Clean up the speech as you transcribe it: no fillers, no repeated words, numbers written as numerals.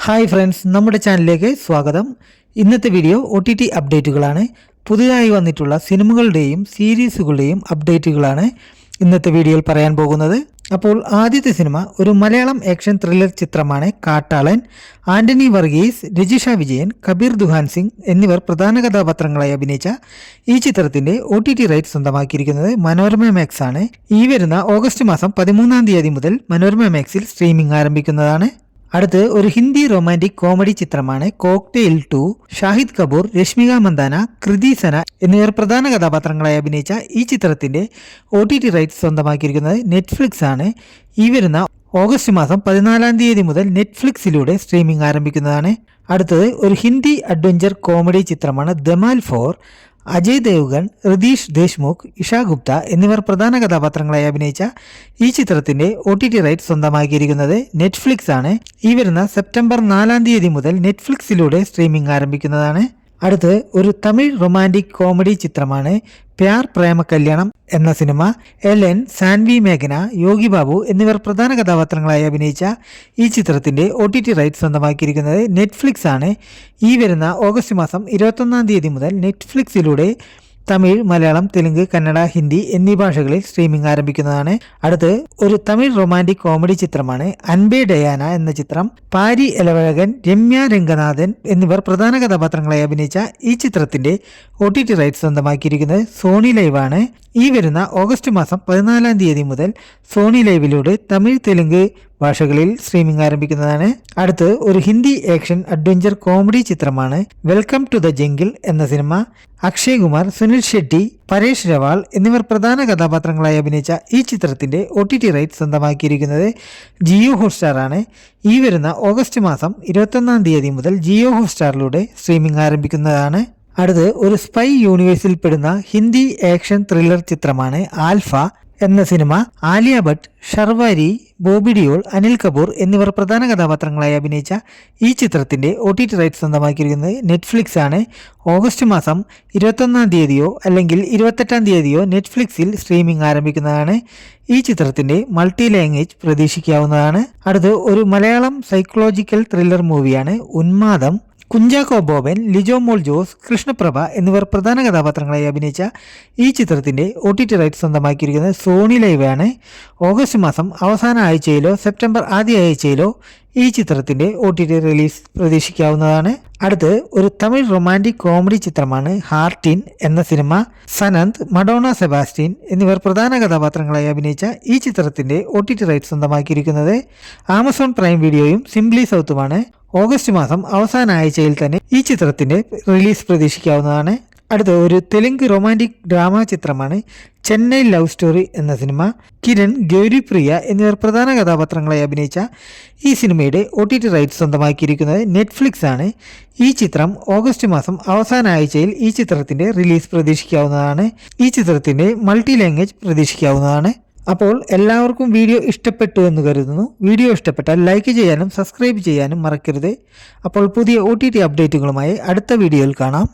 Hi friends, നമ്മുടെ ചാനലിലേക്ക് സ്വാഗതം. ഇന്നത്തെ വീഡിയോ OTT അപ്ഡേറ്റുകളാണ്. പുതിയതായി വന്നിട്ടുള്ള സിനിമകളുടെയും സീരീസുകളുടെയും അപ്ഡേറ്റുകളാണ് ഇന്നത്തെ വീഡിയോയിൽ പറയാൻ പോകുന്നത്. അപ്പോൾ ആദ്യത്തെ സിനിമ ഒരു മലയാളം ആക്ഷൻ ത്രില്ലർ ചിത്രമാണ് കാട്ടാളൻ. ആന്റണി വർഗീസ്, രജിഷ വിജയൻ, കബീർ ദുഹാൻ സിംഗ് എന്നിവർ പ്രധാന കഥാപാത്രങ്ങളായി അഭിനയിച്ച ഈ ചിത്രത്തിന്റെ OTT റൈറ്റ് സ്വന്തമാക്കിയിരിക്കുന്നത് മനോരമ മാക്സ് ആണ്. ഈ വരുന്ന ഓഗസ്റ്റ് മാസം 13-ാം തീയതി മുതൽ മനോരമ മാക്സിൽ സ്ട്രീമിംഗ് ആരംഭിക്കുന്നതാണ്. അടുത്ത് ഒരു ഹിന്ദി റൊമാൻറ്റിക് കോമഡി ചിത്രമാണ് കോക്ടെയിൽ 2. ഷാഹിദ് കപൂർ, രശ്മിക മന്ദാന, കൃതി സന എന്നിവർ പ്രധാന കഥാപാത്രങ്ങളായി അഭിനയിച്ച ഈ ചിത്രത്തിന്റെ OTT റൈറ്റ്സ് സ്വന്തമാക്കിയിരിക്കുന്നത് നെറ്റ്ഫ്ലിക്സ് ആണ്. ഈ വരുന്ന ഓഗസ്റ്റ് മാസം 14-ാം തീയതി മുതൽ നെറ്റ്ഫ്ലിക്സിലൂടെ സ്ട്രീമിംഗ് ആരംഭിക്കുന്നതാണ്. അടുത്തത് ഒരു ഹിന്ദി അഡ്വഞ്ചർ കോമഡി ചിത്രമാണ് ധമാൽ 4. അജയ് ദേവ്ഗൺ, റിതീഷ് ദേശ്മുഖ്, ഇഷ ഗുപ്ത എന്നിവർ പ്രധാന കഥാപാത്രങ്ങളായി അഭിനയിച്ച ഈ ചിത്രത്തിന്റെ OTT റൈറ്റ് സ്വന്തമാക്കിയിരിക്കുന്നത് നെറ്റ്ഫ്ലിക്സ് ആണ്. ഈ വരുന്ന സെപ്റ്റംബർ 4-ാം തീയതി മുതൽ നെറ്റ്ഫ്ലിക്സിലൂടെ സ്ട്രീമിംഗ് ആരംഭിക്കുന്നതാണ്. അടുത്ത് ഒരു തമിഴ് റൊമാൻറ്റിക് കോമഡി ചിത്രമാണ് പ്യാർ പ്രേമ കല്യാണം എന്ന സിനിമ. എലൻ, സാൻവി മേഘന, യോഗി ബാബു എന്നിവർ പ്രധാന കഥാപാത്രങ്ങളായി അഭിനയിച്ച ഈ ചിത്രത്തിന്റെ OTT റൈറ്റ് സ്വന്തമാക്കിയിരിക്കുന്നത് നെറ്റ്ഫ്ലിക്സ് ആണ്. ഈ വരുന്ന ഓഗസ്റ്റ് മാസം 21-ാം തീയതി മുതൽ നെറ്റ്ഫ്ലിക്സിലൂടെ തമിഴ്, മലയാളം, തെലുങ്ക്, കന്നഡ, ഹിന്ദി എന്നീ ഭാഷകളിൽ സ്ട്രീമിംഗ് ആരംഭിക്കുന്നതാണ്. അടുത്ത് ഒരു തമിഴ് റൊമാൻറ്റിക് കോമഡി ചിത്രമാണ് അൻപേ ഡയാന എന്ന ചിത്രം. പാരി എലവഴകൻ, രമ്യ രംഗനാഥൻ എന്നിവർ പ്രധാന കഥാപാത്രങ്ങളായി അഭിനയിച്ച ഈ ചിത്രത്തിന്റെ OTT റൈറ്റ് സ്വന്തമാക്കിയിരിക്കുന്നത് സോണി ലൈവ് ആണ്. ഈ വരുന്ന ഓഗസ്റ്റ് മാസം 14-ാം തീയതി മുതൽ സോണി ലൈവിലൂടെ തമിഴ്, തെലുങ്ക് ഭാഷകളിൽ സ്ട്രീമിംഗ് ആരംഭിക്കുന്നതാണ്. അടുത്ത് ഒരു ഹിന്ദി ആക്ഷൻ അഡ്വഞ്ചർ കോമഡി ചിത്രമാണ് വെൽക്കം ടു ദ ജംഗിൾ എന്ന സിനിമ. അക്ഷയ് കുമാർ, സുനിൽ ഷെട്ടി, പരേഷ് രവാൾ എന്നിവർ പ്രധാന കഥാപാത്രങ്ങളായി അഭിനയിച്ച ഈ ചിത്രത്തിന്റെ OTT റൈറ്റ് സ്വന്തമാക്കിയിരിക്കുന്നത് ജിയോ ഹോട്ട്സ്റ്റാർ ആണ്. ഈ വരുന്ന ഓഗസ്റ്റ് മാസം 21-ാം തീയതി മുതൽ ജിയോ ഹോട്ട്സ്റ്റാറിലൂടെ സ്ട്രീമിംഗ് ആരംഭിക്കുന്നതാണ്. അടുത്ത് ഒരു സ്പൈ യൂണിവേഴ്സിൽ പെടുന്ന ഹിന്ദി ആക്ഷൻ ത്രില്ലർ ചിത്രമാണ് ആൽഫ എന്ന സിനിമ. ആലിയ ഭട്ട്, ഷർവാരി, ബോബി ഡിയോൾ, അനിൽ കപൂർ എന്നിവർ പ്രധാന കഥാപാത്രങ്ങളായി അഭിനയിച്ച ഈ ചിത്രത്തിന്റെ OTT റൈറ്റ് സ്വന്തമാക്കിയിരിക്കുന്നത് നെറ്റ്ഫ്ലിക്സ് ആണ്. ഓഗസ്റ്റ് മാസം 21-ാം തീയതിയോ അല്ലെങ്കിൽ 28-ാം തീയതിയോ നെറ്റ്ഫ്ലിക്സിൽ സ്ട്രീമിംഗ് ആരംഭിക്കുന്നതാണ്. ഈ ചിത്രത്തിന്റെ മൾട്ടി ലാംഗ്വേജ് പ്രതീക്ഷിക്കാവുന്നതാണ്. അടുത്ത് ഒരു മലയാളം സൈക്കോളജിക്കൽ ത്രില്ലർ മൂവിയാണ് ഉന്മാദം. കുഞ്ചാക്കോ ബോബൻ, ലിജോ മോൾ ജോസ്, കൃഷ്ണപ്രഭ എന്നിവർ പ്രധാന കഥാപാത്രങ്ങളായി അഭിനയിച്ച ഈ ചിത്രത്തിന്റെ OTT റൈറ്റ് സ്വന്തമാക്കിയിരിക്കുന്നത് സോണി ലൈവ് ആണ്. ഓഗസ്റ്റ് മാസം അവസാന ആഴ്ചയിലോ സെപ്റ്റംബർ ആദ്യ ആഴ്ചയിലോ ഈ ചിത്രത്തിന്റെ OTT റിലീസ് പ്രതീക്ഷിക്കാവുന്നതാണ്. അടുത്ത് ഒരു തമിഴ് റൊമാൻറ്റിക് കോമഡി ചിത്രമാണ് ഹാർട്ടിൻ എന്ന സിനിമ. സനന്ത്, മഡോണ സെബാസ്റ്റ്യൻ എന്നിവർ പ്രധാന കഥാപാത്രങ്ങളായി അഭിനയിച്ച ഈ ചിത്രത്തിന്റെ OTT റൈറ്റ് സ്വന്തമാക്കിയിരിക്കുന്നത് ആമസോൺ പ്രൈം വീഡിയോയും സിംപ്ലി സൗത്തുമാണ്. ഓഗസ്റ്റ് മാസം അവസാന ആഴ്ചയിൽ തന്നെ ഈ ചിത്രത്തിന്റെ റിലീസ് പ്രതീക്ഷിക്കാവുന്നതാണ്. അടുത്ത ഒരു തെലുങ്ക് റൊമാൻറ്റിക് ഡ്രാമ ചിത്രമാണ് ചെന്നൈ ലവ് സ്റ്റോറി എന്ന സിനിമ. കിരൺ, ഗൗരിപ്രിയ എന്നിവർ പ്രധാന കഥാപാത്രങ്ങളായി അഭിനയിച്ച ഈ സിനിമയുടെ OTT റൈറ്റ് സ്വന്തമാക്കിയിരിക്കുന്നത് നെറ്റ്ഫ്ലിക്സ് ആണ്. ഈ ചിത്രം ഓഗസ്റ്റ് മാസം അവസാന ആഴ്ചയിൽ ഈ ചിത്രത്തിന്റെ റിലീസ് പ്രതീക്ഷിക്കാവുന്നതാണ്. ഈ ചിത്രത്തിന്റെ മൾട്ടി ലാംഗ്വേജ് പ്രതീക്ഷിക്കാവുന്നതാണ്. അപ്പോൾ എല്ലാവർക്കും വീഡിയോ ഇഷ്ടപ്പെട്ടു എന്ന് കരുതുന്നു. വീഡിയോ ഇഷ്ടപ്പെട്ടാൽ ലൈക്ക് ചെയ്യാനും സബ്സ്ക്രൈബ് ചെയ്യാനും മറക്കരുത്. അപ്പോൾ പുതിയ OTT അപ്ഡേറ്റുകളുമായി അടുത്ത വീഡിയോയിൽ കാണാം.